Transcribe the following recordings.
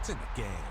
points in the game.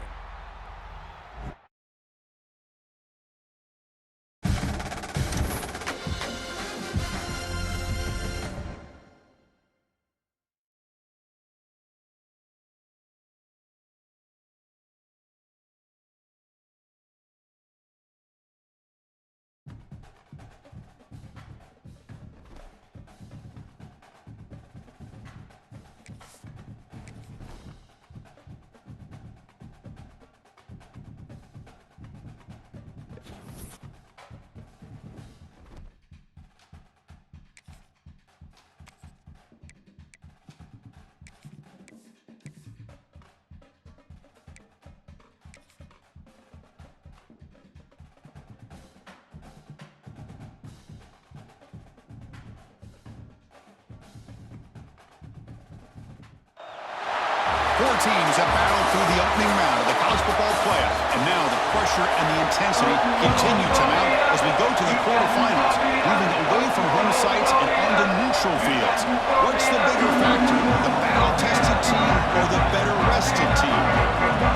Four teams have battled through the opening round of the college football playoff, and now the pressure and the intensity continue to mount as we go to the quarterfinals, moving away from home sites and onto neutral fields. What's the bigger factor, the battle-tested team or the better-rested team?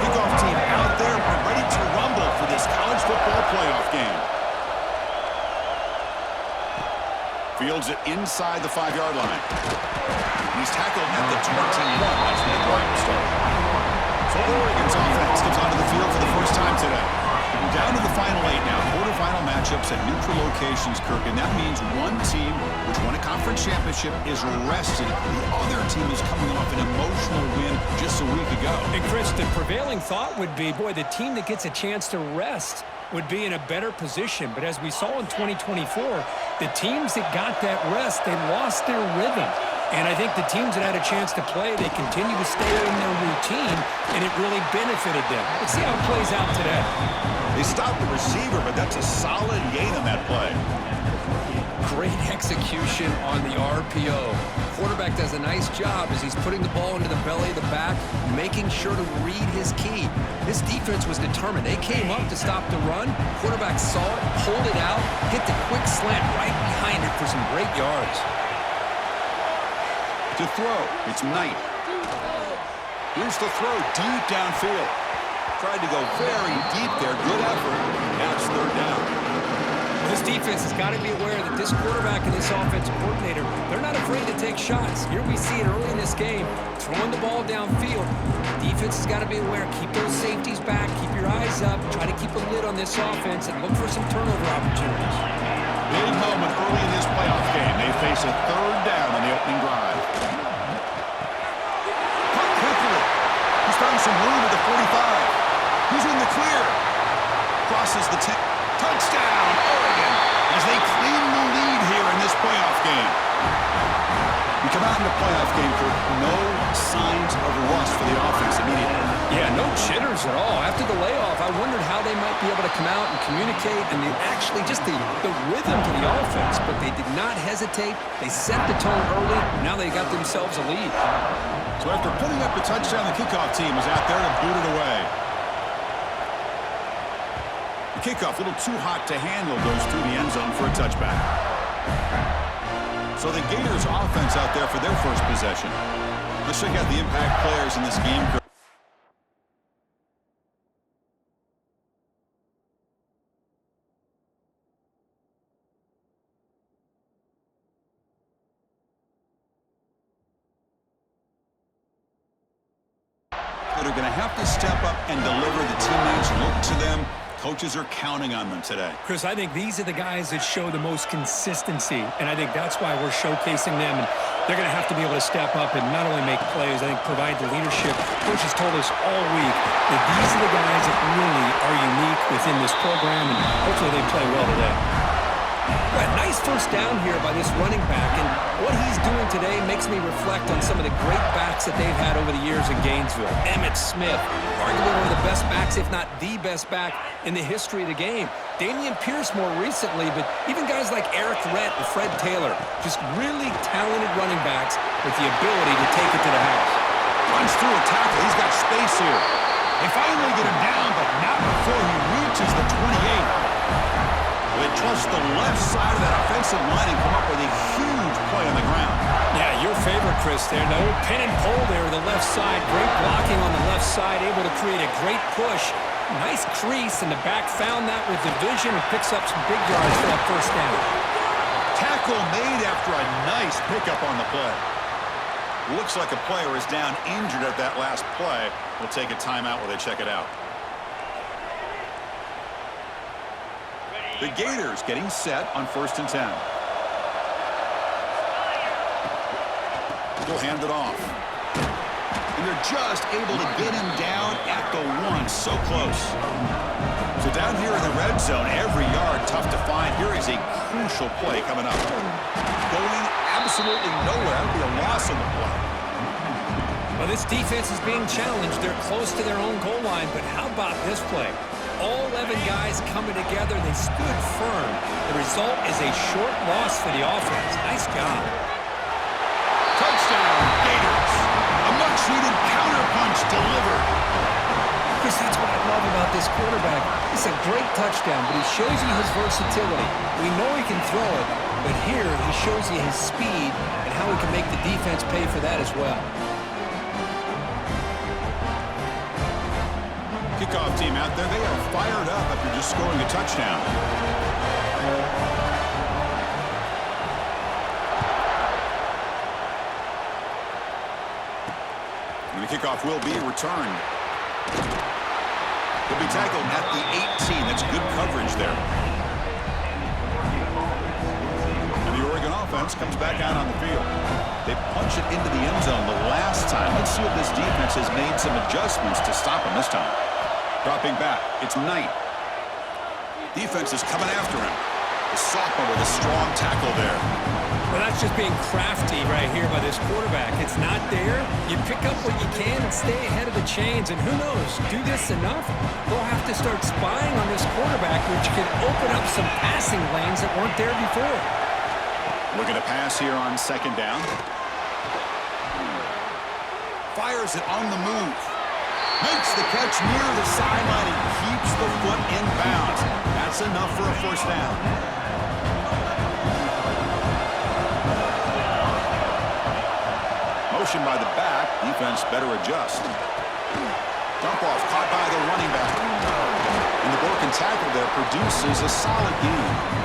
Kickoff team out there, we're ready to rumble for this college football playoff game. Fields it inside the 5-yard line. He's tackled at the 21. That's where the Bryant start. So Oregon's offense comes onto the field for the first time today. We're down to the final 8 now. Quarterfinal matchups at neutral locations, Kirk. And that means one team, which won a conference championship, is rested. The other team is coming off an emotional win just a week ago. And Chris, the prevailing thought would be, boy, the team that gets a chance to rest would be in a better position. But as we saw in 2024, the teams that got that rest, they lost their rhythm. And I think the teams that had a chance to play, they continue to stay in their routine, and it really benefited them. Let's see how it plays out today. They stopped the receiver, but that's a solid gain on that play. Great execution on the RPO. Quarterback does a nice job as he's putting the ball into the belly of the back, making sure to read his key. This defense was determined. They came up to stop the run. Quarterback saw it, pulled it out, hit the quick slant right behind it for some great yards. To throw, it's Knight. Here's the throw deep downfield. Tried to go very deep there. Good effort. Now it's third down. This defense has got to be aware that this quarterback and this offensive coordinator, they're not afraid to take shots. Here we see it early in this game, throwing the ball downfield. The defense has got to be aware. Keep those safeties back. Keep your eyes up. Try to keep a lid on this offense and look for some turnover opportunities. Big moment early in this playoff game. They face a third down on the opening drive. Cut quickly. He's found some room at the 45. He's in the clear. Crosses the 10. Touchdown, Oregon, as they claim the lead here in this playoff game. We come out in the playoff game for no signs of rust for the offense immediately. Yeah, no jitters at all. After the layoff, I wondered how they might be able to come out and communicate and actually just the rhythm to the offense, but they did not hesitate. They set the tone early. Now they got themselves a lead. So after putting up the touchdown, the kickoff team is out there to boot it away. The kickoff, a little too hot to handle, goes through the end zone for a touchback. So the Gators offense out there for their first possession. Let's check out the impact players in this game. That are going to have to step up and deliver. The teammates look to them. Coaches are counting on them today. Chris, I think these are the guys that show the most consistency, and I think that's why we're showcasing them. And they're going to have to be able to step up and not only make plays, I think provide the leadership. Coach has told us all week that these are the guys that really are unique within this program, and hopefully they play well today. A nice first down here by this running back, and what he's doing today makes me reflect on some of the great backs that they've had over the years in Gainesville. Emmitt Smith, arguably one of the best backs, if not the best back in the history of the game. Dameon Pierce more recently, but even guys like Eric Rett and Fred Taylor, just really talented running backs with the ability to take it to the house. Runs through a tackle. He's got space here. They finally get him down, but not before he reaches the 28. They trust the left side of that offensive line and come up with a huge play on the ground. Yeah, your favorite Chris, there. No pin and pull there to the left side. Great blocking on the left side, able to create a great push. Nice crease, and the back found that with the vision and picks up some big yards for that first down. Tackle made after a nice pickup on the play. Looks like a player is down injured at that last play. We'll take a timeout while they check it out. The Gators getting set on 1st and 10. He'll hand it off. And they're just able to get him down at the 1. So close. So down here in the red zone, every yard tough to find. Here is a crucial play coming up. Going absolutely nowhere. That would be a loss on the play. Well, this defense is being challenged. They're close to their own goal line, but how about this play? All 11 guys coming together. They stood firm. The result is a short loss for the offense. Nice job. Touchdown, Gators. A much-needed counterpunch delivered. Chris, that's what I love about this quarterback. It's a great touchdown, but he shows you his versatility. We know he can throw it, but here he shows you his speed and how he can make the defense pay for that as well. Kickoff team out there. They are fired up after just scoring a touchdown. And the kickoff will be returned. He'll be tackled at the 18. That's good coverage there. And the Oregon offense comes back out on the field. They punch it into the end zone the last time. Let's see if this defense has made some adjustments to stop him this time. Dropping back, it's Knight. Defense is coming after him. The sophomore with a strong tackle there. Well, that's just being crafty right here by this quarterback. It's not there. You pick up what you can and stay ahead of the chains. And who knows, do this enough, they'll have to start spying on this quarterback, which can open up some passing lanes that weren't there before. Looking to pass here on 2nd down. Fires it on the move. Makes the catch near the sideline and keeps the foot in bounds. That's enough for a 1st down. Motion by the back. Defense better adjust. Dump off caught by the running back. And the broken tackle there produces a solid gain.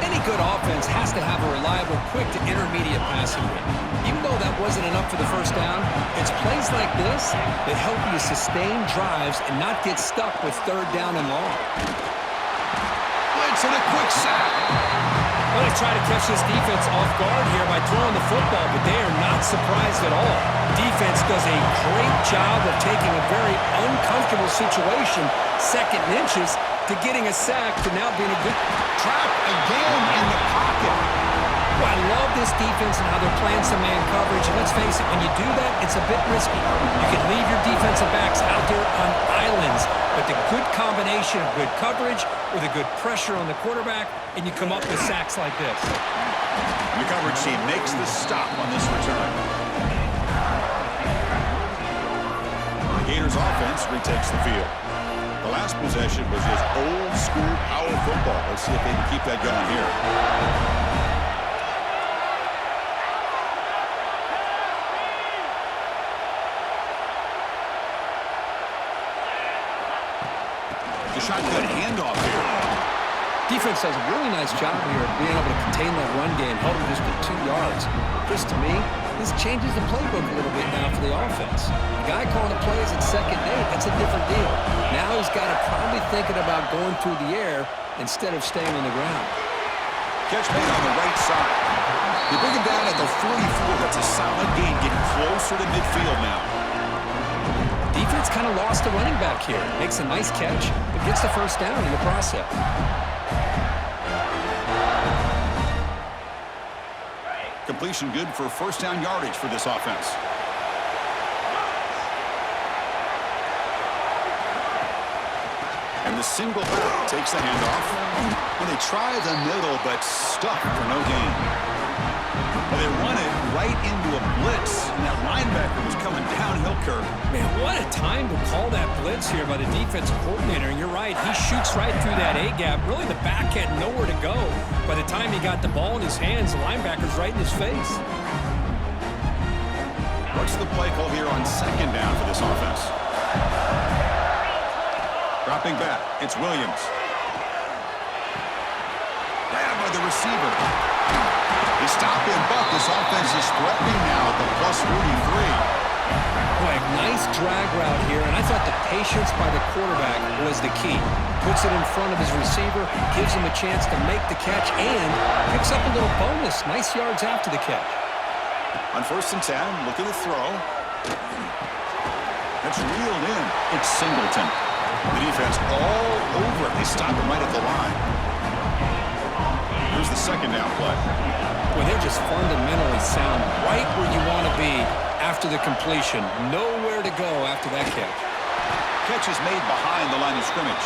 Any good offense has to have a reliable, quick to intermediate passing game. Even though that wasn't enough for the 1st down, it's plays like this that help you sustain drives and not get stuck with 3rd down and long. Blitz and a quick sack. Well, they try to catch this defense off guard here by throwing the football, but they are not surprised at all. Defense does a great job of taking a very uncomfortable situation, 2nd and inches, to getting a sack to now being a good Trap again in the pocket. Well, I love this defense and how they're playing some man coverage. And let's face it, when you do that, it's a bit risky. You can leave your defensive backs out there on islands, but the good combination of good coverage with a good pressure on the quarterback, and you come up with sacks like this. The coverage team makes the stop on this return. The Gators offense retakes the field. The last possession was just old school power football. Let's see if they can keep that going here. The shotgun handoff here. Defense does a really nice job here of being able to contain that run game, held him just to 2 yards. Chris, to me, this changes the playbook a little bit now for the offense. The guy calling the plays at 2nd and 8, that's a different deal. Now he's got to probably thinking about going through the air instead of staying on the ground. Catch made on the right side. They bring him down at the 44. That's a solid gain, getting closer to midfield now. Defense kind of lost the running back here. Makes a nice catch, but gets the 1st down in the process. Completion good for 1st down yardage for this offense. And the single back takes the handoff. And they try the middle, but stuck for no gain. Well, they run it right into a blitz, and that linebacker was coming downhill curve. Man, what a time to call that blitz here by the defensive coordinator. And you're right, he shoots right through that A-gap. Really, the back had nowhere to go. By the time he got the ball in his hands, the linebacker's right in his face. What's the play call here on second down for this offense? Dropping back, it's Williams. Grabbed by the receiver. They stop him, but this offense is threatening now at the plus 43. Boy, nice drag route here, and I thought the patience by the quarterback was the key. Puts it in front of his receiver, gives him a chance to make the catch, and picks up a little bonus. Nice yards after the catch. On 1st and 10, looking to throw. That's reeled in. It's Singleton. The defense all over it. They stop him right at the line. Here's the second down play. Well, they're just fundamentally sound, right where you want to be after the completion. Nowhere to go after that catch. Catch is made behind the line of scrimmage.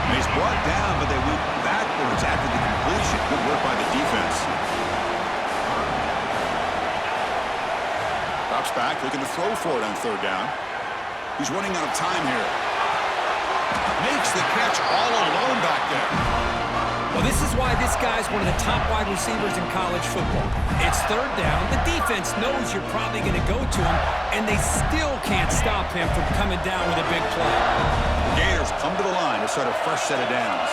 And he's brought down, but they went backwards after the completion. Good work by the defense. Drops back, looking to throw for it on 3rd down. He's running out of time here. Makes the catch all alone back there. Well, this is why this guy's one of the top wide receivers in college football. It's 3rd down. The defense knows you're probably going to go to him, and they still can't stop him from coming down with a big play. The Gators come to the line to start a fresh set of downs.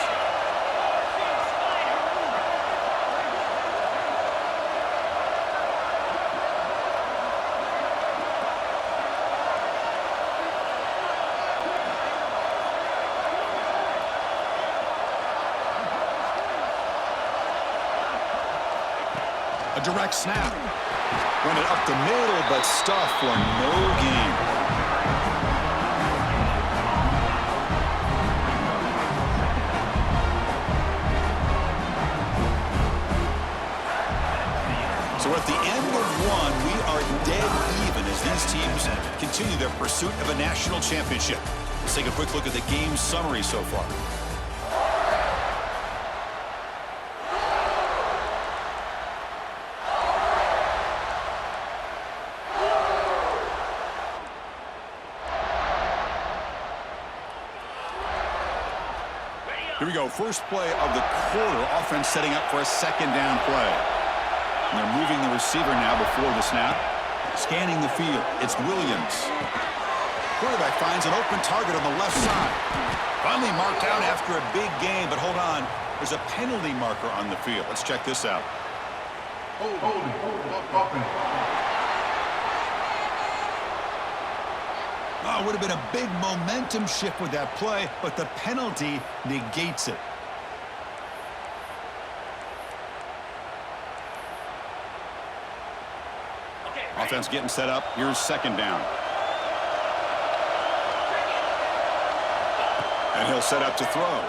A direct snap. Run it up the middle, but stuff for no gain. So at the end of one, we are dead even as these teams continue their pursuit of a national championship. Let's take a quick look at the game summary so far. Here we go, first play of the quarter. Offense setting up for a 2nd down play. And they're moving the receiver now before the snap. Scanning the field, it's Williams. Quarterback finds an open target on the left side. Finally marked out after a big game, but hold on. There's a penalty marker on the field. Let's check this out. Oh, it would have been a big momentum shift with that play, but the penalty negates it. Offense getting set up. Here's 2nd down. And he'll set up to throw.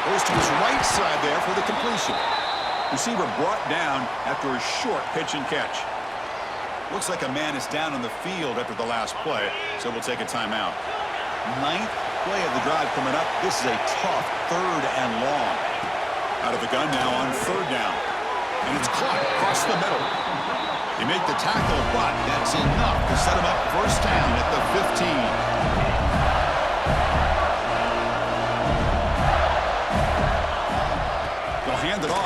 Goes to his right side there for the completion. Receiver brought down after a short pitch and catch. Looks like a man is down on the field after the last play, so we'll take a timeout. 9th play of the drive coming up. This is a tough 3rd and long. Out of the gun now on 3rd down. And it's caught across the middle. They make the tackle, but that's enough to set him up 1st down at the 15. They'll hand it off.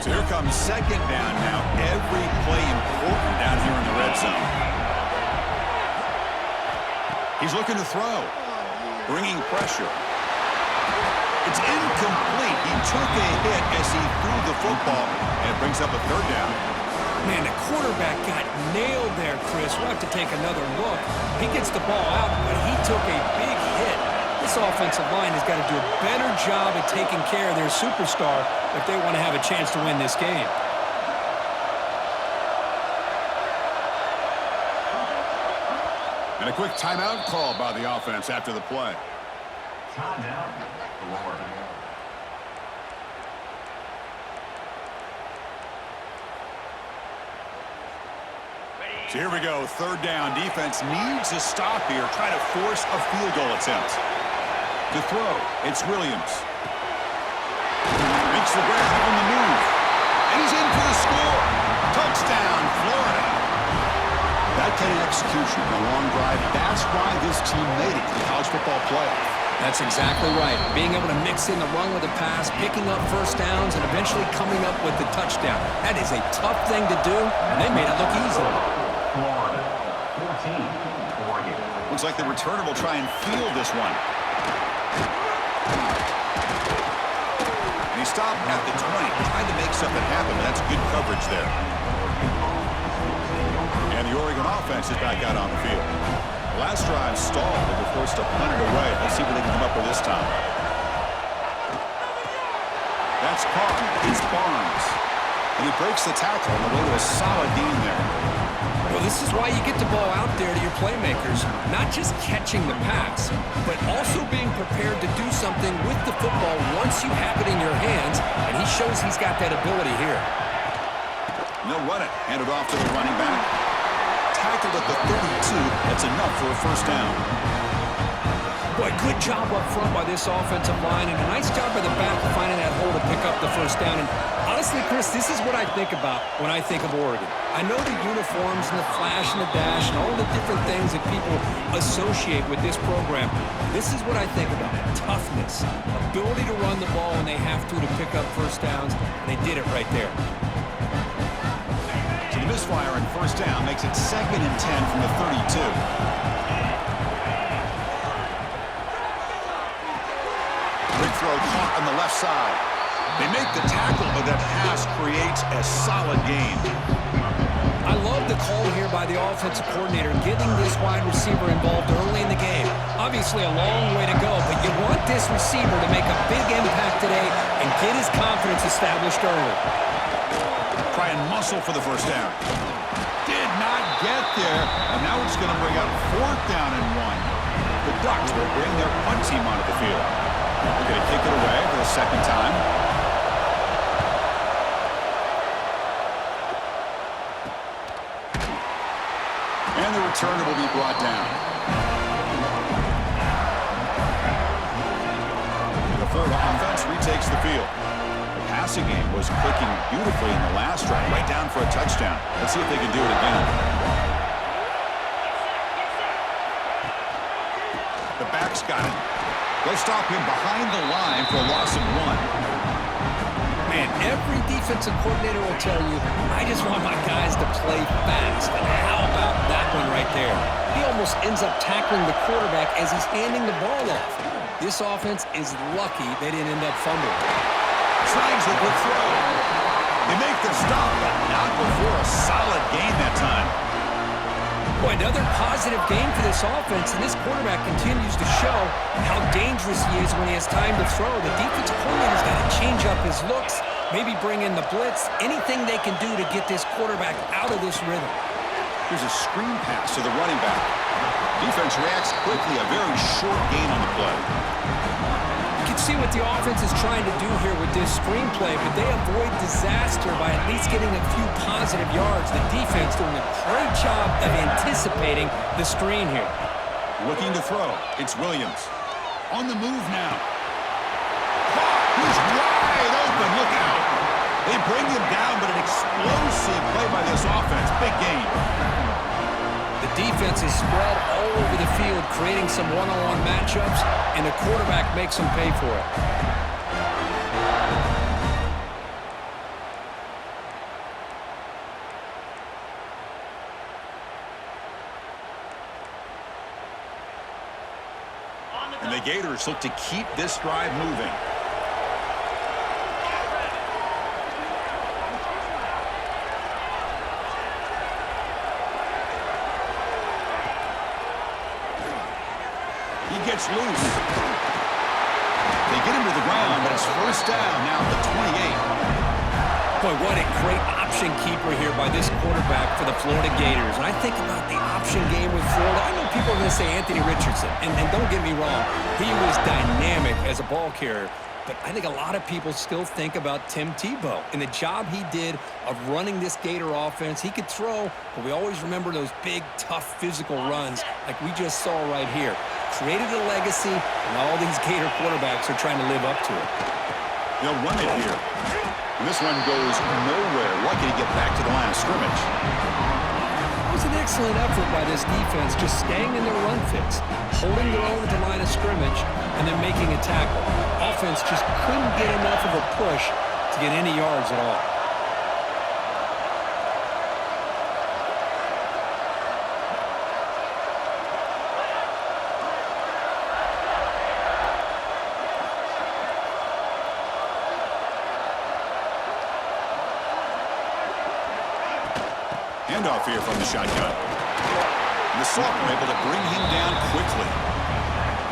So here comes 2nd down now. Every play important down here in the red zone. He's looking to throw. Bringing pressure. It's incomplete. He took a hit as he threw the football, and it brings up a 3rd down. Man, the quarterback got nailed there, Chris. We'll have to take another look. He gets the ball out, but he took a big hit. This offensive line has got to do a better job at taking care of their superstar if they want to have a chance to win this game. And a quick timeout call by the offense after the play. Timeout. So here we go, 3rd down. Defense needs a stop here, trying to force a field goal attempt. To throw, it's Williams. Makes the grab on the move. And he's in for the score. Touchdown, playoff. That's exactly right. Being able to mix in the run with the pass, picking up first downs, and eventually coming up with the touchdown. That is a tough thing to do, and they made it look easy. Florida 14, Oregon. Looks like the returner will try and field this one. And he stopped at the 20. Tried to make something happen, but that's good coverage there. And the Oregon offense is back out on the field. The last drive stalled. They were forced to punt it away. Let's see what they can come up with this time. That's caught. It's Barnes. And he breaks the tackle on the way to a solid gain there. Well, this is why you get the ball out there to your playmakers. Not just catching the pass, but also being prepared to do something with the football once you have it in your hands. And he shows he's got that ability here. And they'll run it. Hand it off to the running back. Tackled at the 32. That's enough for a first down. Boy, good job up front by this offensive line, and a nice job by the back finding that hole to pick up the first down. And honestly, Chris, this is what I think about when I think of Oregon. I know the uniforms and the flash and the dash and all the different things that people associate with this program. This is what I think about. Toughness, ability to run the ball when they have to pick up first downs. They did it right there. So the misfire on first down makes it 2nd and 10 from the 32. Big throw caught on the left side. They make the tackle, but that pass creates a solid gain. I love the call here by the offensive coordinator, getting this wide receiver involved early in the game. Obviously a long way to go, but you want this receiver to make a big impact today and get his confidence established early. Try and muscle for the first down. Did not get there, and now it's going to bring up 4th down and 1. The Ducks will bring their punt team onto the field. They're going to kick it away for the second time. And the returner will be brought down. The Florida offense retakes the field. The passing game was clicking beautifully in the last drive, right down for a touchdown. Let's see if they can do it again. The back's got it. They'll stop him behind the line for a loss of 1. Man, every defensive coordinator will tell you, I just want my guys to play fast. And how about that one right there? He almost ends up tackling the quarterback as he's handing the ball off. This offense is lucky they didn't end up fumbling. Tries the good throw. They make the stop, but not before a solid gain that time. Boy, another positive game for this offense, and this quarterback continues to show how dangerous he is when he has time to throw. The defensive coordinator's got to change up his looks, maybe bring in the blitz, anything they can do to get this quarterback out of this rhythm. Here's a screen pass to the running back. Defense reacts quickly, a very short gain on the play. You can see what the offense is trying to do here with this screenplay, but they avoid disaster by at least getting a few positive yards. The defense doing a great job of anticipating the screen here. Looking to throw. It's Williams. On the move now. He's wide open. Look out. They bring him down, but an explosive play by this offense. Big game. The defense is spread all over the field, creating some one-on-one matchups, and the quarterback makes them pay for it. And the Gators look to keep this drive moving. He gets loose. They get him to the ground, but it's first down now at the 28. Boy, what a great option keeper here by this quarterback for the Florida Gators. And I think about the option game with Florida. I know people are going to say Anthony Richardson, and don't get me wrong, he was dynamic as a ball carrier. But I think a lot of people still think about Tim Tebow and the job he did of running this Gator offense. He could throw, but we always remember those big, tough, physical runs like we just saw right here. Created a legacy, and all these Gator quarterbacks are trying to live up to it. They'll run it here. And this one goes nowhere. Lucky to get back to the line of scrimmage. That was an excellent effort by this defense, just staying in their run fits, holding their own at the line of scrimmage, and then making a tackle. Offense just couldn't get enough of a push to get any yards at all. Handoff here from the shotgun. And the Sophomore able to bring him down quickly.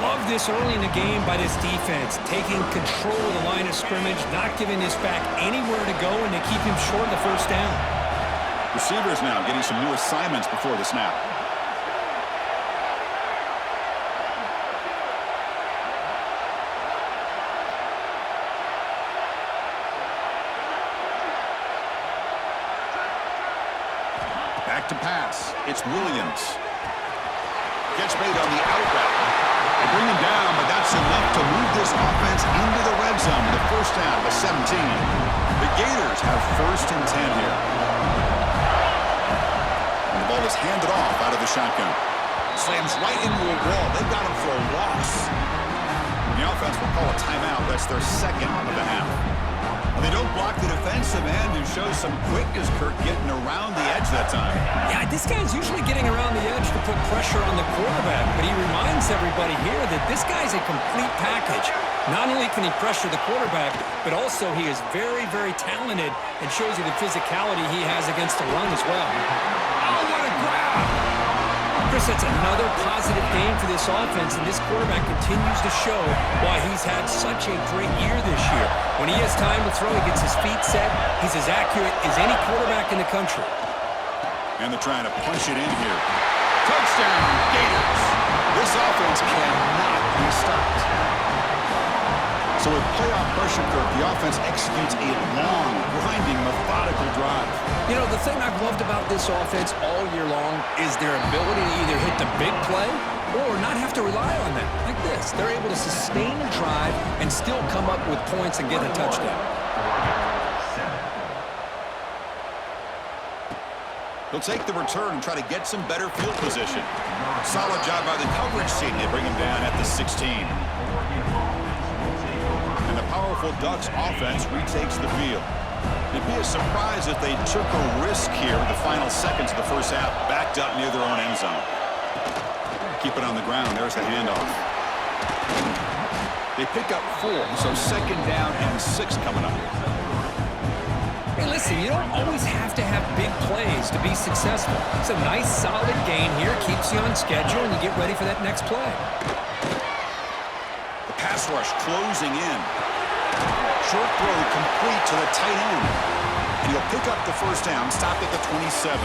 Love this early in the game by this defense, taking control of the line of scrimmage, not giving this back anywhere to go, and they keep him short of the first down. Receivers now getting some new assignments before the snap. Back to pass. It's Williams. Gets made on the out route. They bring him down, but that's enough to move this offense into the red zone with a first down to 17. The Gators have first and 10 here. And the ball is handed off out of the shotgun. Slams right into a wall. They've got him for a loss. The offense will call a timeout. That's their second of the half. Well, they don't block the defensive end, who shows some quickness, Kirk, getting around the edge that time. Yeah, this guy's usually getting around the edge to put pressure on the quarterback, but he reminds everybody here that this guy's a complete package. Not only can he pressure the quarterback, but also he is very, very talented and shows you the physicality he has against the run as well. Oh, what a grab! Chris, that's another positive game for this offense, and this quarterback continues to show why he's had such a great year this year. When he has time to throw, he gets his feet set. He's as accurate as any quarterback in the country. And they're trying to punch it in here. Touchdown, Gators! This offense cannot be stopped. So with playoff pressure, Kirk, the offense executes a long, grinding, methodical drive. You know, the thing I've loved about this offense all year long is their ability to either hit the big play or not have to rely on that. Like this. They're able to sustain a drive and still come up with points and get a touchdown. He'll take the return and try to get some better field position. Solid job by the coverage team. They bring him down at the 16. And the powerful Ducks offense retakes the field. It'd be a surprise if they took a risk here with the final seconds of the first half, backed up near their own end zone. Keep it on the ground. There's the handoff. They pick up 4, so second down and 6 coming up. Hey, listen, you don't always have to have big plays to be successful. It's a nice, solid gain here. Keeps you on schedule, and you get ready for that next play. The pass rush closing in. Short throw complete to the tight end. And he'll pick up the first down, stop at the 27.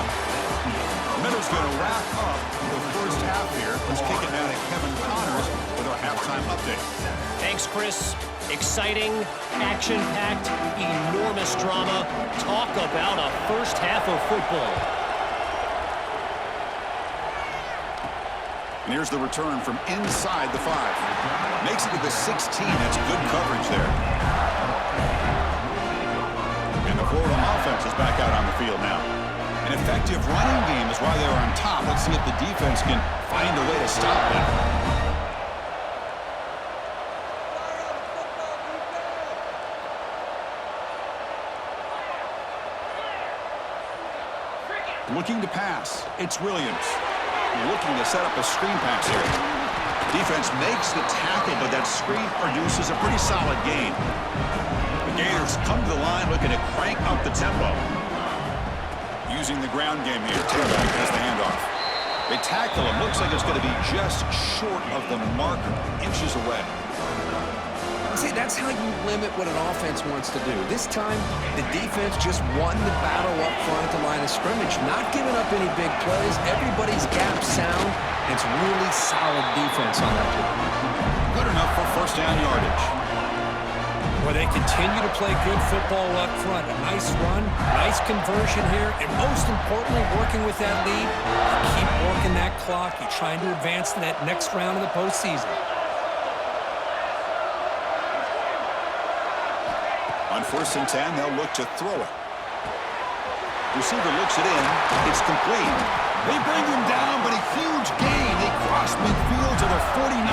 Middle's going to wrap up the first half here. Let's kick it down to Kevin Connors with our halftime update. Thanks, Chris. Exciting, action-packed, enormous drama. Talk about a first half of football. And here's the return from inside the 5. Makes it to the 16. That's good coverage there. And the Florida offense is back out on the field now. An effective running game is why they're on top. Let's see if the defense can find a way to stop that. Looking to pass. It's Williams. Looking to set up a screen pass here. Defense makes the tackle, but that screen produces a pretty solid gain. The Gators come to the line looking to crank up the tempo. Using the ground game here. Tailback has the handoff. They tackle him. Looks like it's going to be just short of the marker, inches away. See, that's how you limit what an offense wants to do. This time, the defense just won the battle up front at the line of scrimmage, not giving up any big plays. Everybody's gap sound. It's really solid defense on that play. Good enough for first down yardage. Well, they continue to play good football up front. A nice run, nice conversion here, and most importantly, working with that lead, you keep working that clock. You're trying to advance to that next round of the postseason. On 1st and 10, they'll look to throw it. Receiver looks it in. It's complete. They bring him down, but a huge gain. They cross midfield to the 49.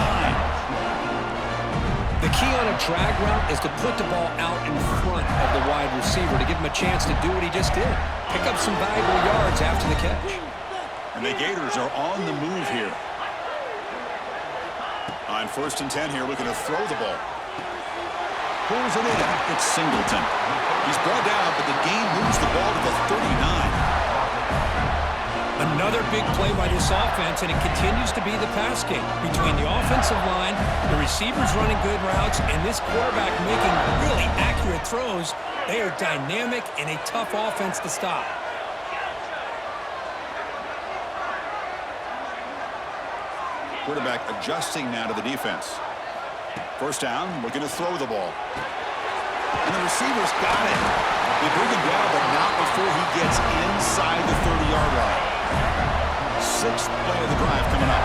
The key on a drag route is to put the ball out in front of the wide receiver to give him a chance to do what he just did. Pick up some valuable yards after the catch. And the Gators are on the move here. On 1st and 10 here, looking to throw the ball. Pulls it in. It's Singleton. He's brought down, but the gain moves the ball to the 39. Another big play by this offense, and it continues to be the pass game between the offensive line, the receivers running good routes, and this quarterback making really accurate throws. They are dynamic and a tough offense to stop. Quarterback adjusting now to the defense. 1st down, looking to throw the ball. And the receiver's got it. They bring him down, but not before he gets inside the 30-yard line. 6th play of the drive coming up.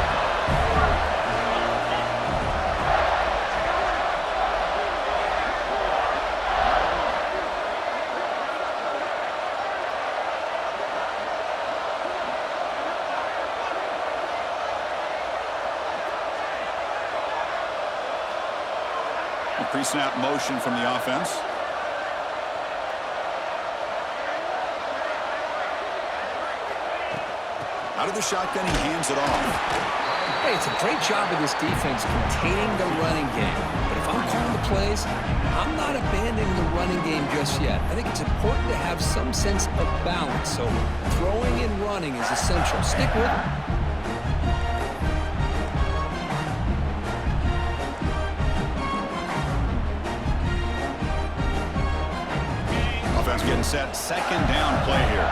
Pre-snap motion from the offense. Out of the shotgun, he hands it off. Hey, it's a great job of this defense containing the running game. But if I'm calling the plays, I'm not abandoning the running game just yet. I think it's important to have some sense of balance. So throwing and running is essential. Stick with it. Getting set, 2nd down play here.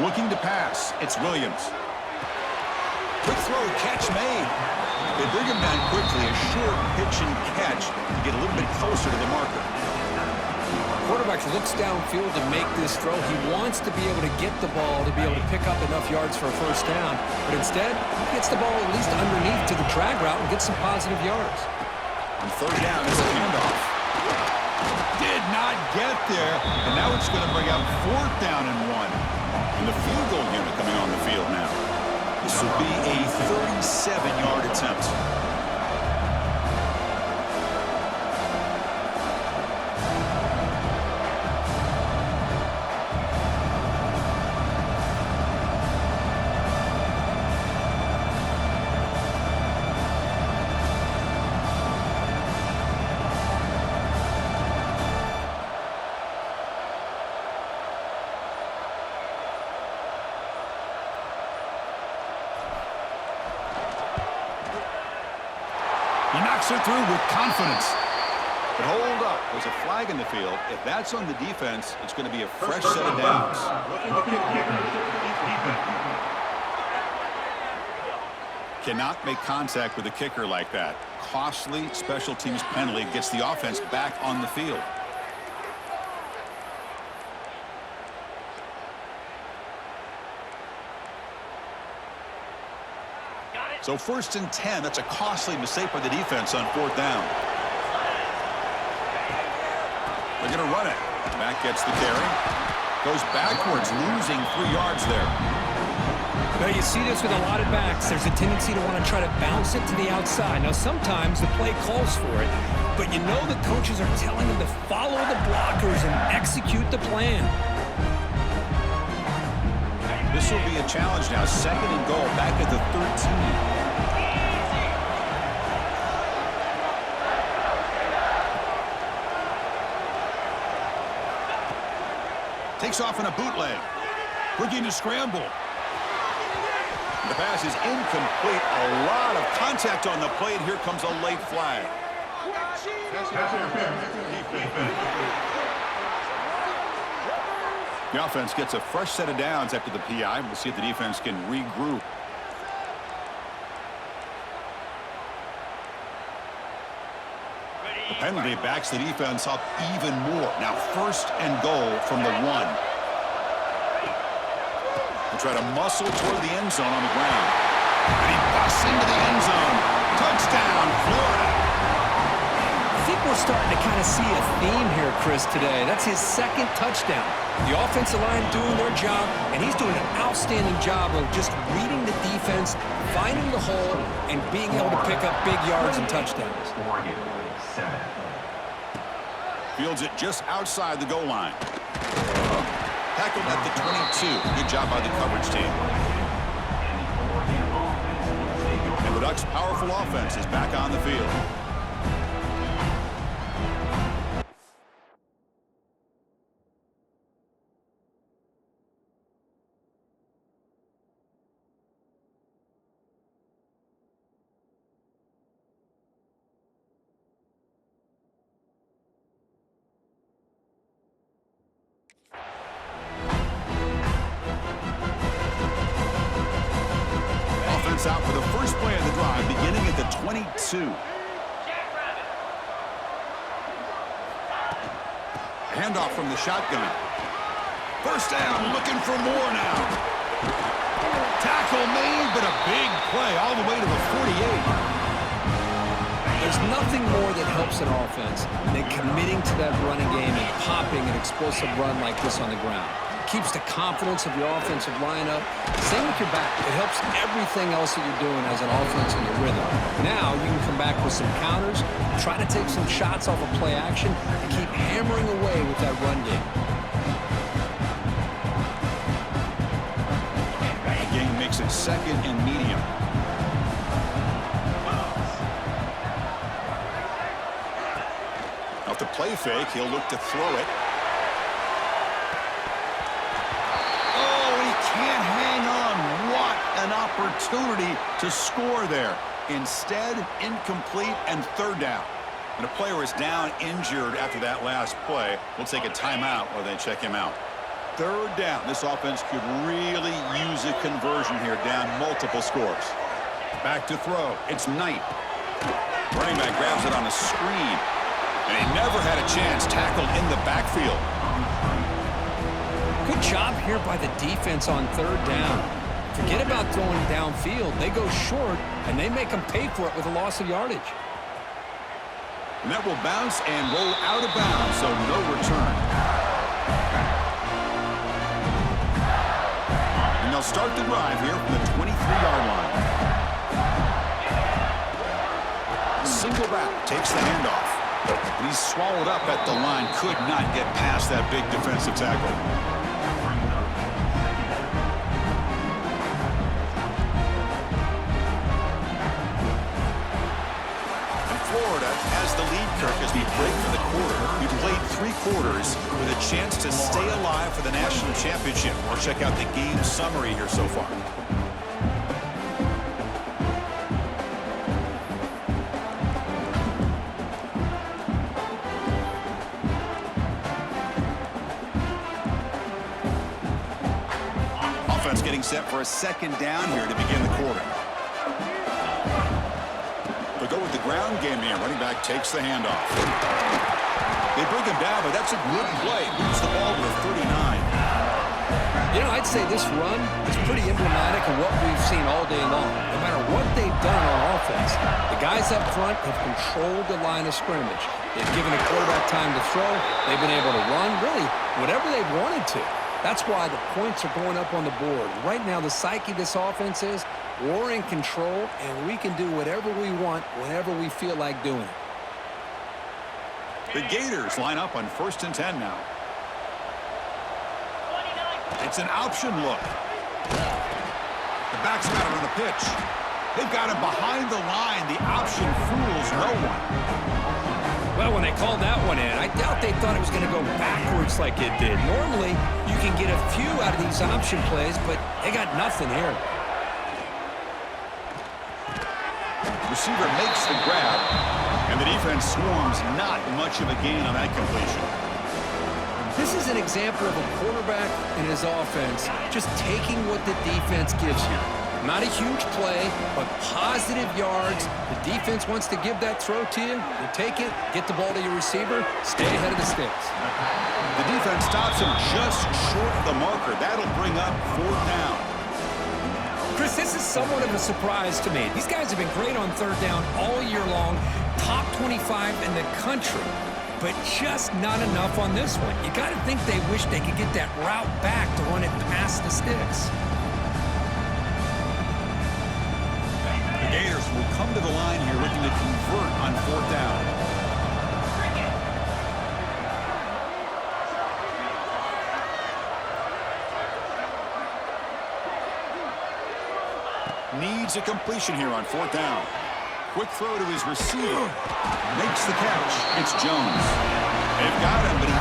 Looking to pass, it's Williams. Quick throw, catch made. They bring him down quickly, a short pitch and catch to get a little bit closer to the marker. Quarterback looks downfield to make this throw. He wants to be able to get the ball to be able to pick up enough yards for a 1st down, but instead, he gets the ball at least underneath to the drag route and gets some positive yards. On 3rd down, it's a handoff. Did not get there, and now it's going to bring up 4th down and 1. And the field goal unit coming on the field now. This will be a 37-yard attempt. He knocks it through with confidence. But hold up. There's a flag in the field. If that's on the defense, it's going to be a fresh set of downs. Cannot make contact with a kicker like that. Costly special teams penalty gets the offense back on the field. So 1st and 10, that's a costly mistake by the defense on 4th down. They're going to run it. Mack gets the carry. Goes backwards, losing 3 yards there. Now, you see this with a lot of backs. There's a tendency to want to try to bounce it to the outside. Now, sometimes the play calls for it, but you know the coaches are telling them to follow the blockers and execute the plan. This will be a challenge now. 2nd and goal, back at the 13. Takes off in a bootleg. Looking to scramble. The pass is incomplete. A lot of contact on the play, and here comes a late flag. The offense gets a fresh set of downs after the PI. We'll see if the defense can regroup. The penalty backs the defense up even more. Now 1st and goal from the 1. They try to muscle toward the end zone on the ground. And he busts into the end zone. Touchdown, Florida. I think we're starting to kind of see a theme here, Chris, today. That's his second touchdown. The offensive line doing their job, and he's doing an outstanding job of just reading the defense, finding the hole, and being able to pick up big yards and touchdowns. Oregon, 7. Fields it just outside the goal line. Tackled at the 22. Good job by the coverage team. And the Ducks' powerful offense is back on the field. Out for the first play of the drive, beginning at the 22. Handoff from the shotgun. First down, looking for more now. Tackle made, but a big play all the way to the 48. There's nothing more that helps an offense than committing to that running game and popping an explosive run like this on the ground. Keeps the confidence of your offensive lineup. Same with your back. It helps everything else that you're doing as an offense in your rhythm. Now you can come back with some counters, try to take some shots off of play action, and keep hammering away with that run game. The game makes it second and medium. Off the play fake, he'll look to throw it. Can't hang on. What an opportunity to score there. Instead, incomplete and third down. And a player is down injured after that last play. We'll take a timeout while they check him out. Third down. This offense could really use a conversion here, down multiple scores. Back to throw. It's Knight. Running back grabs it on a screen. And he never had a chance, tackled in the backfield. Good job here by the defense on third down. Forget about throwing downfield. They go short, and they make them pay for it with a loss of yardage. And that will bounce and roll out of bounds, so no return. And they'll start the drive here from the 23-yard line. Single back takes the handoff. And he's swallowed up at the line. Could not get past that big defensive tackle. Florida has the lead, Kirk, as we break for the quarter. We played 3 quarters with a chance to stay alive for the national championship. We'll check out the game summary here so far. Offense getting set for a second down here to begin the quarter. Go with the ground game here. Running back takes the handoff. They bring him down, but that's a good play. Moves the ball to the 39. You know, I'd say this run is pretty emblematic of what we've seen all day long. No matter what they've done on offense, the guys up front have controlled the line of scrimmage. They've given the quarterback time to throw. They've been able to run, really, whatever they've wanted to. That's why the points are going up on the board. Right now, the psyche of this offense is we're in control, and we can do whatever we want whenever we feel like doing it. The Gators line up on 1st and 10 now. It's an option look. The back's got it on the pitch. They've got him behind the line. The option fools no one. Well, when they called that one in, I doubt they thought it was going to go backwards like it did. Normally, you can get a few out of these option plays, but they got nothing here. Receiver makes the grab, and the defense swarms. Not much of a gain on that completion. This is an example of a quarterback and his offense just taking what the defense gives you. Not a huge play, but positive yards. The defense wants to give that throw to you. You take it, get the ball to your receiver, stay ahead of the sticks. The defense stops him just short of the marker. That'll bring up 4th down. Chris, this is somewhat of a surprise to me. These guys have been great on third down all year long. top 25 in the country, but just not enough on this one. You got to think they wish they could get that route back to run it past the sticks. The Gators will come to the line here looking to convert on 4th down. Needs a completion here on 4th down. Quick throw to his receiver. Makes the catch. It's Jones. They've got him, but he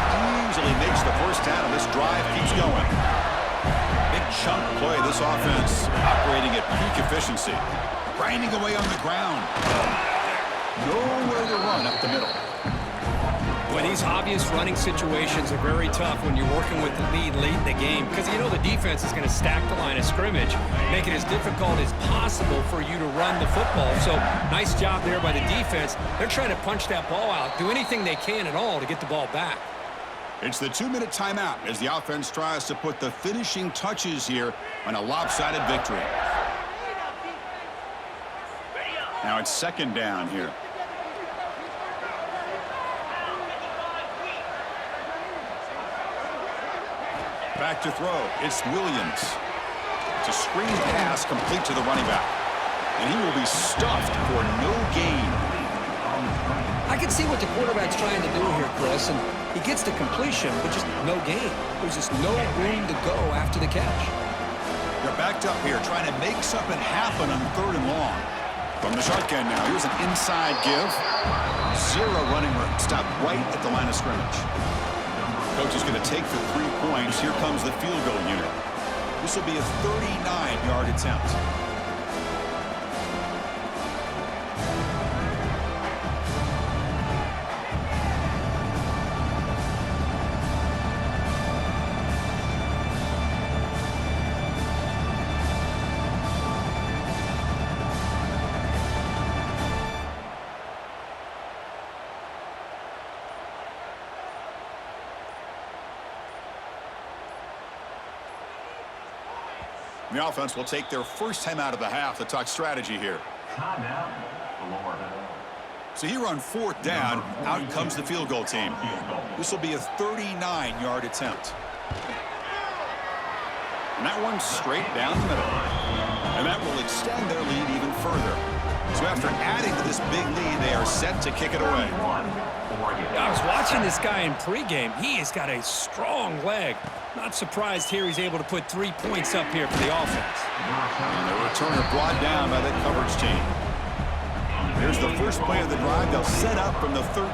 easily makes the first down, and this drive keeps going. Big chunk play, this offense operating at peak efficiency. Grinding away on the ground. Nowhere to run up the middle. Boy, these obvious running situations are very tough when you're working with the lead late in the game because you know the defense is going to stack the line of scrimmage, make it as difficult as possible for you to run the football. So nice job there by the defense. They're trying to punch that ball out, do anything they can at all to get the ball back. It's the 2-minute timeout as the offense tries to put the finishing touches here on a lopsided victory. Now it's 2nd down here. Back to throw. It's Williams. It's a screen pass complete to the running back. And he will be stuffed for no gain. I can see what the quarterback's trying to do here, Chris, and he gets the completion, but just no gain. There's just no room to go after the catch. They're backed up here, trying to make something happen on 3rd and long. From the shotgun now, here's an inside give. 0 running room. Stop right at the line of scrimmage. Coach is going to take for 3 points. Here comes the field goal unit. This will be a 39-yard attempt. The offense will take their first time out of the half to talk strategy here. Timeout, Florida. So here on 4th down, out comes the field goal team. This will be a 39-yard attempt. And that one's straight down the middle. And that will extend their lead even further. So after adding to this big lead, they are set to kick it away. I was watching this guy in pregame. He has got a strong leg. Not surprised here he's able to put 3 points up here for the offense. And the returner brought down by the coverage team. Here's the first play of the drive. They'll set up from the 13.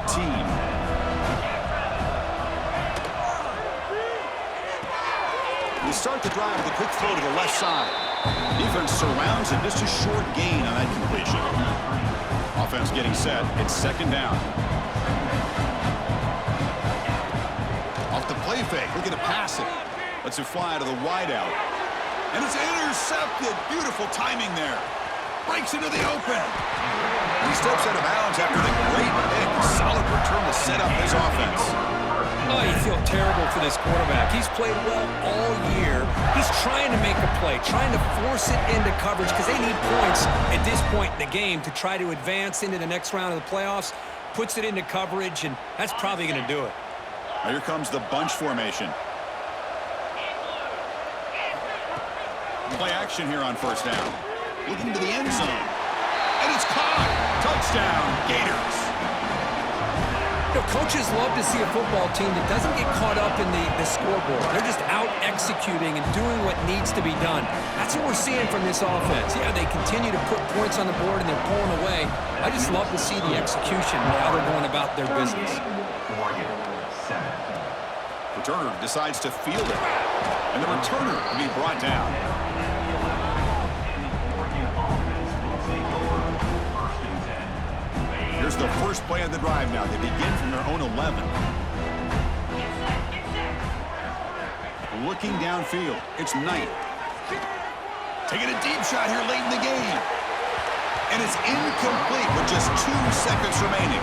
They start the drive with a quick throw to the left side. Defense surrounds him. Just a short gain on that completion. Offense getting set. It's 2nd down. Off the play fake. Looking to pass it. Lets it fly to the wideout. And it's intercepted. Beautiful timing there. Breaks into the open. And he steps out of bounds after the great pick. Solid return to set up his offense. Oh, you feel terrible for this quarterback. He's played well all year. He's trying to make a play, trying to force it into coverage because they need points at this point in the game to try to advance into the next round of the playoffs. Puts it into coverage, and that's probably going to do it. Now here comes the bunch formation. Play action here on 1st down. Looking to the end zone. And it's caught. Touchdown, Gators. You know, coaches love to see a football team that doesn't get caught up in the scoreboard. They're just out executing and doing what needs to be done. That's what we're seeing from this offense. Yeah, they continue to put points on the board and they're pulling away. I just love to see the execution and how they're going about their business. Returner decides to field it. And the returner will be brought down. Here's the first play of the drive now. They begin from their own 11. Looking downfield. It's Knight. Taking a deep shot here late in the game. And it's incomplete with just 2 seconds remaining.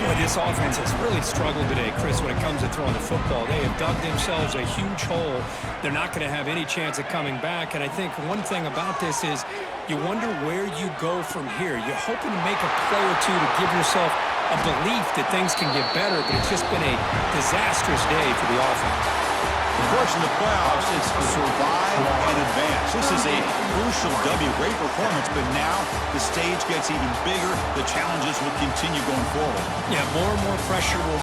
Boy, this offense has really struggled today, Chris, when it comes to throwing the football. They have dug themselves a huge hole. They're not going to have any chance of coming back. And I think one thing about this is you wonder where you go from here. You're hoping to make a play or two to give yourself a belief that things can get better, but it's just been a disastrous day for the offense. Of course, in the playoffs, it's survive and advance. This is a crucial W. Great performance, but now the stage gets even bigger. The challenges will continue going forward. Yeah, more and more pressure will